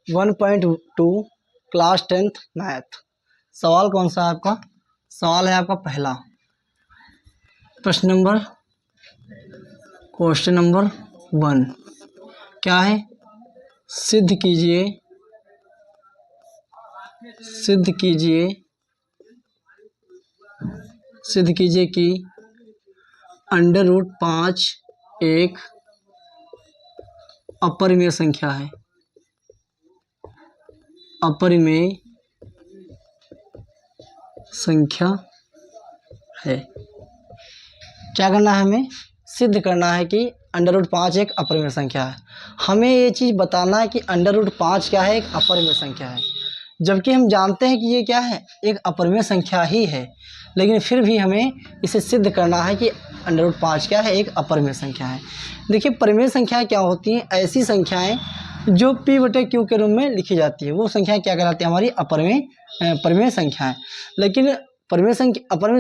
1.2 class 10th math. सवाल कौन सा है आपका? सवाल है आपका पहला क्वेश्चन नंबर 1 क्या है? सिद्ध कीजिए कि √5 एक अपरिमेय संख्या है। अपरिमेय संख्या है। क्या करना है? हमें सिद्ध करना है कि √5 एक अपरिमेय संख्या है। हमें ये चीज़ बताना है कि √5 क्या है? एक अपरिमेय संख्या है। जबकि हम जानते हैं कि ये क्या है? एक अपरिमेय संख्या ही है, लेकिन फिर भी हमें इसे सिद्ध करना है कि √5 क्या है? एक अपरिमेय संख्या है। देखिए, परिमेय संख्याएं क्या होती हैं? ऐसी संख्याएं जो P/Q के रूप में लिखी जाती है, वो संख्याएं क्या कहलाती है? हमारी परिमेय संख्याएं। लेकिन अपरिमेय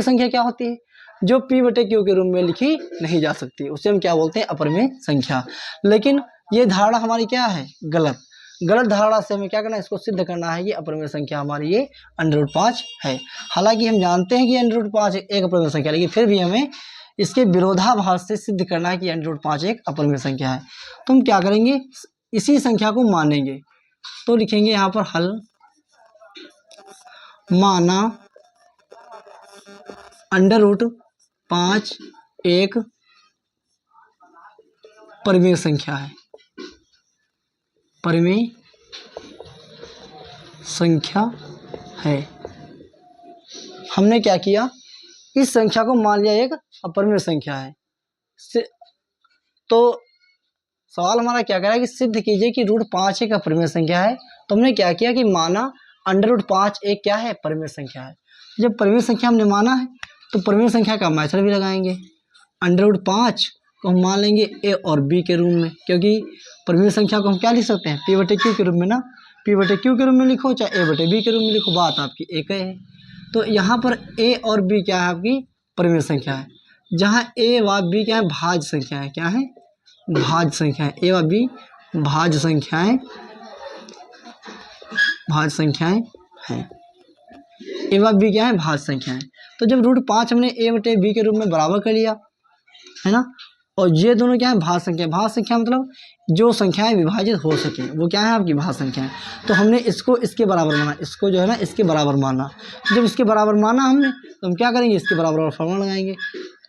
संख्या क्या होती है? जो P/Q के रूप में लिखी नहीं जा सकती, उसे हम क्या बोलते हैं? अपरिमेय संख्या। लेकिन ये धारणा हमारी क्या है? गलत धारणा से हमें क्या करना है? इसको सिद्ध करना है कि अपरिमेय संख्या हमारी ये √5 है। हालांकि हम जानते हैं कि √5 एक अपरिमेय संख्या है, लेकिन फिर भी हमें इसके विरोधाभास से सिद्ध करना है कि √5 एक अपरिमेय संख्या है। तो हम क्या करेंगे? इसी संख्या को मानेंगे। तो लिखेंगे यहाँ पर हल माना √5 एक परिमेय संख्या है। परिमेय संख्या है। हमने क्या किया? इस संख्या को मान लिया एक अपरिमेय संख्या है। तो सवाल हमारा क्या कह रहा है कि सिद्ध कीजिए कि √5 एक अपरिमेय संख्या है। तो हमने क्या किया कि माना √5 एक क्या है? परिमेय संख्या है। जब परिमेय संख्या हमने माना है तो परिमेय संख्या का मेथड भी लगाएंगे। √5 को हम मान लेंगे a और b के रूप में, क्योंकि परिमेय संख्या को हम क्या लिख सकते हैं? P/Q के रूप में ना। P/Q के रूप में लिखो चाहे a/b के रूप में लिखो, बात आपकी एक है। तो यहाँ पर a और b क्या है? आपकी परिमेय संख्या है। जहाँ a व b क्या है? भाज्य संख्या है। क्या है? भाज्य संख्या है। a व b भाज्य संख्याएं हैं। a व b क्या है? भाज्य संख्याएं। तो जब √5 हमने a/b के रूप में बराबर कर लिया है ना, और ये दोनों क्या है? भाज्य संख्या। भाज्य संख्या मतलब जो संख्याएं विभाजित हो सके, वो क्या है? आपकी भाज्य संख्या है। तो हमने इसको इसके बराबर माना, इसको जो है ना इसके बराबर माना। जब इसके बराबर माना हमने, तो हम क्या करेंगे? इसके बराबर फॉर्मूला लगाएंगे।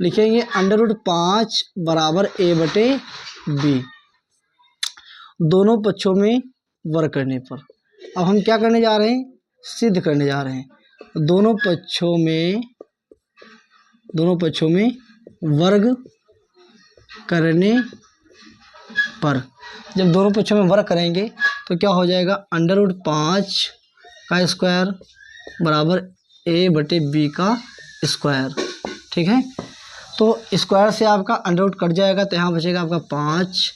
लिखेंगे √5 बराबर a/b, दोनों पक्षों में वर्ग करने पर। अब हम क्या करने जा रहे हैं? सिद्ध करने जा रहे हैं। दोनों पक्षों में वर्ग करने पर, जब दोनों पक्षों में वर्ग करेंगे तो क्या हो जाएगा? √5 का स्क्वायर बराबर a/b का स्क्वायर। ठीक है, तो स्क्वायर से आपका √ कट जाएगा, तो यहाँ बचेगा आपका 5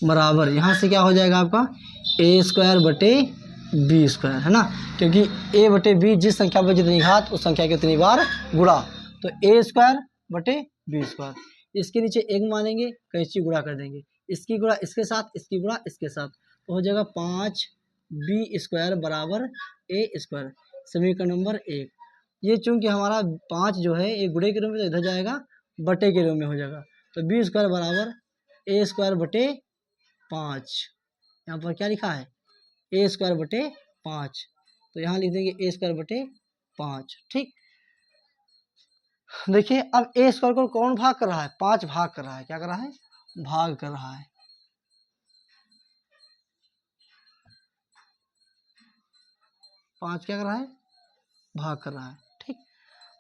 बराबर, यहाँ से क्या हो जाएगा आपका? a²/b², है ना, क्योंकि a/b जिस संख्या पर जितनी घात उस संख्या के उतनी बार गुणा, तो a²/b²। इसके नीचे एक मानेंगे, कैंची गुणा कर देंगे, इसकी गुणा इसके साथ, इसकी गुणा इसके साथ, तो हो जाएगा 5b² बराबर a²। समीकरण नंबर 1। ये चूंकि हमारा 5 जो है ये गुणे के रूप में, तो इधर जाएगा बटे के रूप में हो जाएगा, तो b² बराबर a²/5। यहाँ पर क्या लिखा है? a²/5, तो यहाँ लिख देंगे a²/5। ठीक, देखिए अब a² को कौन भाग कर रहा है? 5 भाग कर रहा है। क्या कर रहा है? भाग कर रहा है। 5 क्या कर रहा है? भाग कर रहा है। ठीक,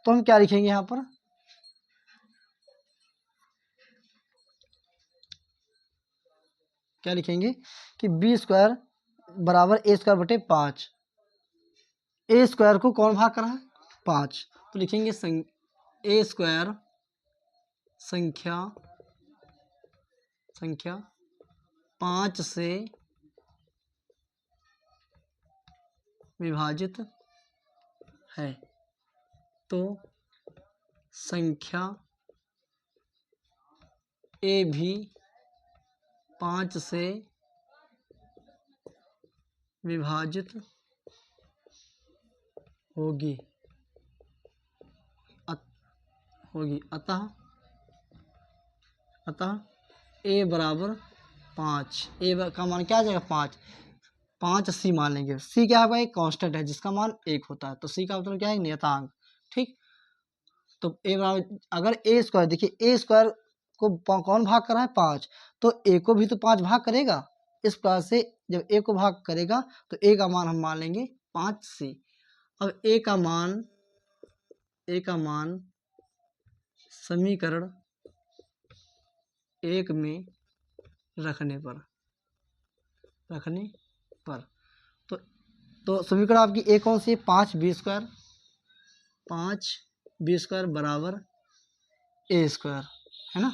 तो हम क्या लिखेंगे यहाँ पर? क्या लिखेंगे कि b² बराबर a²/5। a² को कौन भाग कर रहा है? 5। तो लिखेंगे a² संख्या 5 से विभाजित है, तो संख्या a भी 5 से विभाजित होगी अतः ए बराबर 5। ए का मान क्या आ जाएगा 5। 5 सी मान लेंगे। सी क्या है, एक कांस्टेंट है जिसका मान 1 होता है, तो सी का मतलब क्या है, नियतांक। ठीक, तो ए बराबर, अगर ए स्क्वायर, देखिए ए स्क्वायर को कौन भाग कर रहा है, 5, तो ए को भी तो 5 भाग करेगा। इस प्रकार से जब ए को भाग करेगा तो ए का मान हम मान लेंगे 5 सी। अब ए का मान समीकरण 1 में रखने पर तो समीकरण आपकी ए कौन सी है, 5b स्क्वायर बराबर ए स्क्वायर, है ना।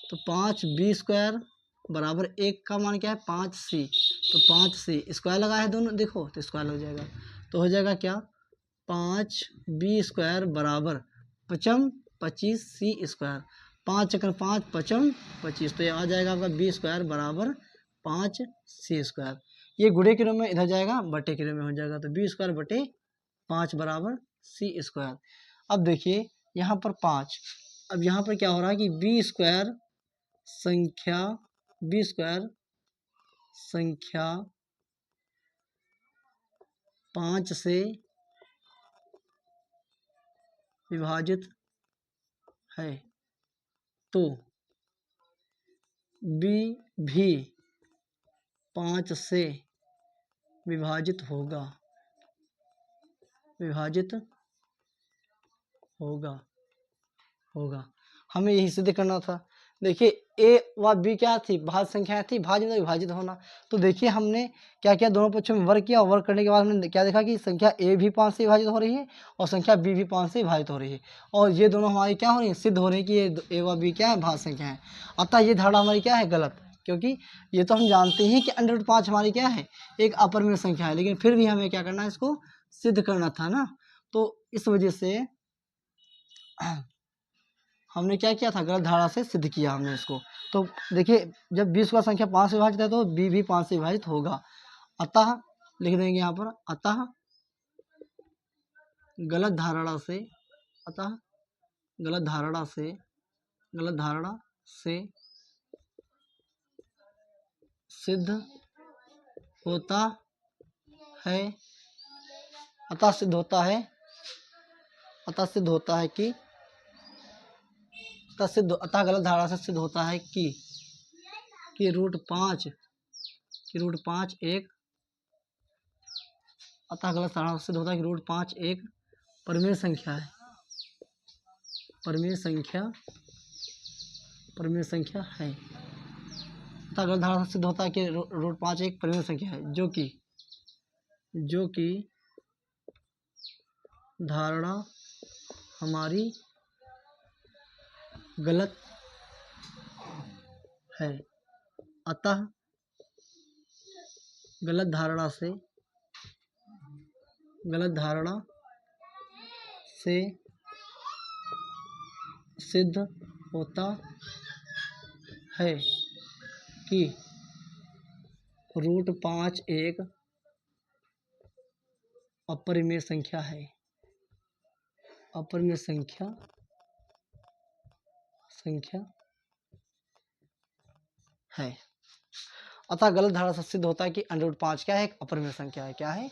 तो 5b² बराबर 1 का मान क्या है 5c, तो 5c स्क्वायर लगा है दोनों, देखो तो स्क्वायर हो जाएगा, तो हो जाएगा क्या 5b² बराबर 25c²। 5 × 5 = 25, तो ये आ जाएगा आपका b² बराबर 5c²। ये गुणे के रूप में इधर जाएगा, बटे के रूप में हो जाएगा, तो b² बटे 5 बराबर c²। अब देखिए यहाँ पर 5, अब यहाँ पर क्या हो रहा है कि b² संख्या 5 से विभाजित है, तो b भी 5 से विभाजित होगा। हमें यही सिद्ध करना था। देखिए ए व बी क्या थी, भाज्य संख्या थी, भाज्य में विभाजित होना। तो देखिए हमने क्या किया, दोनों पक्षों में वर्ग किया, और वर्ग करने के बाद हमने क्या देखा कि संख्या ए भी 5 से विभाजित हो रही है और संख्या बी भी 5 से विभाजित हो रही है, और ये दोनों हमारी क्या हो रही है, सिद्ध हो रही है कि ये ए व बी क्या है, भाज्य संख्या है। अतः ये धारणा हमारी क्या है, गलत, क्योंकि ये तो हम जानते हैं कि √5 हमारी क्या है, एक अपरिमेय संख्या है, लेकिन फिर भी हमें क्या करना है, इसको सिद्ध करना था ना। तो इस वजह से हमने क्या किया था, गलत धारणा से सिद्ध किया हमने इसको। तो देखिए जब 20 का संख्या 5 से विभाजित है तो बी भी 5 से विभाजित होगा। अतः लिख देंगे यहाँ पर, अतः गलत धारणा से सिद्ध होता है, अतः सिद्ध होता है कि अतः गलत धारणा से सिद्ध होता है कि √5 एक, अतः गलत धारणा से सिद्ध होता है कि √5 एक परिमेय संख्या है, अतः गलत धारणा से सिद्ध होता है कि √5 एक परिमेय संख्या है, जो कि धारणा हमारी गलत है। अतः गलत धारणा से सिद्ध होता है कि √5 एक अपरिमेय संख्या है, अतः गलत धारणा से सिद्ध होता है कि √5 क्या है, एक अपरिमेय संख्या है। क्या है,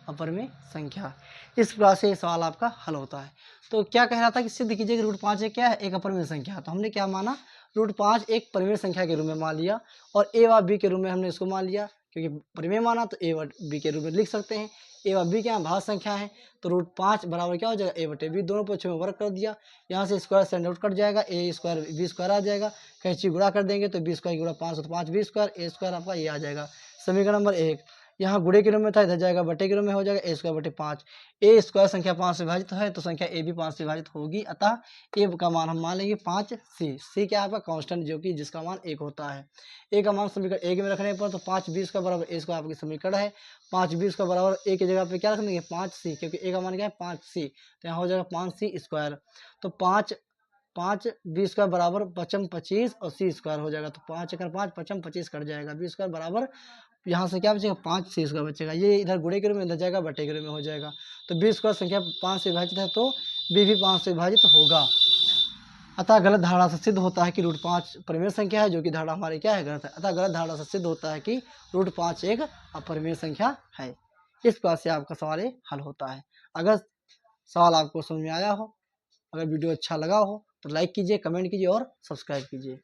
अपरिमेय संख्या। इस प्रकार से ये सवाल आपका हल होता है। तो क्या कह रहा था कि सिद्ध कीजिए कि √5 एक क्या है, एक अपरिमेय संख्या। तो हमने क्या माना, √5 एक परिमेय संख्या के रूप में मान लिया, और ए व बी के रूप में हमने इसको मान लिया, क्योंकि परिमेय माना तो ए व बी के रूप में लिख सकते हैं। ए व बी क्या है, भाज्य संख्या है, तो √5 बराबर क्या हो जाएगा, ए बटे बी, दोनों पक्षों में वर्ग कर दिया, यहाँ से स्क्वायर स्टैंड आउट कट जाएगा, a² b² आ जाएगा, कैंची गुणा कर देंगे तो b² गुणा 5 तो 5b², a² आपका ये आ जाएगा। समीकरण नंबर 1 यहाँ गुणे के रूप में था, इधर जाएगा बटे के रूप में हो जाएगा, a² बटे 5। a² संख्या 5 से विभाजित है तो संख्या a भी 5 से विभाजित होगी, अतः a का मान हम मान लेंगे 5c। क्या है आपका कांस्टेंट, जो कि जिसका मान 1 होता है। a का मान समीकरण 1 में रखने पर तो 5b² बराबर a² आपकी समीकरण है, 5b² बराबर a की जगह पे क्या रख देंगे 5c, क्योंकि a का मान क्या है 5c, तो यहाँ हो जाएगा 5c²। तो 5 5 बी स्क्वायर बराबर 5 25 और सी स्क्वायर हो जाएगा। तो 5 एकड़ 5 5 25 कट जाएगा। बी स्क्वायर बराबर यहाँ से क्या बचेगा 5 सी स्क्वायर बचेगा। ये इधर गुणे के रूप में इधर जाएगा बटे के रूप में हो जाएगा। तो बी स्क्वायर संख्या 5 से विभाजित है तो बी भी 5 से विभाजित होगा। अतः गलत धारणा से सिद्ध होता है कि रूट 5 परिमेय संख्या है, जो कि धारणा हमारी क्या है गलत है। अतः गलत धारणा से सिद्ध होता है कि रूट 5 एक अपरिमेय संख्या है। इस प्रकार से आपका सवाल ये हल होता है। अगर सवाल आपको समझ में आया हो, अगर वीडियो अच्छा लगा हो तो लाइक कीजिए, कमेंट कीजिए और सब्सक्राइब कीजिए।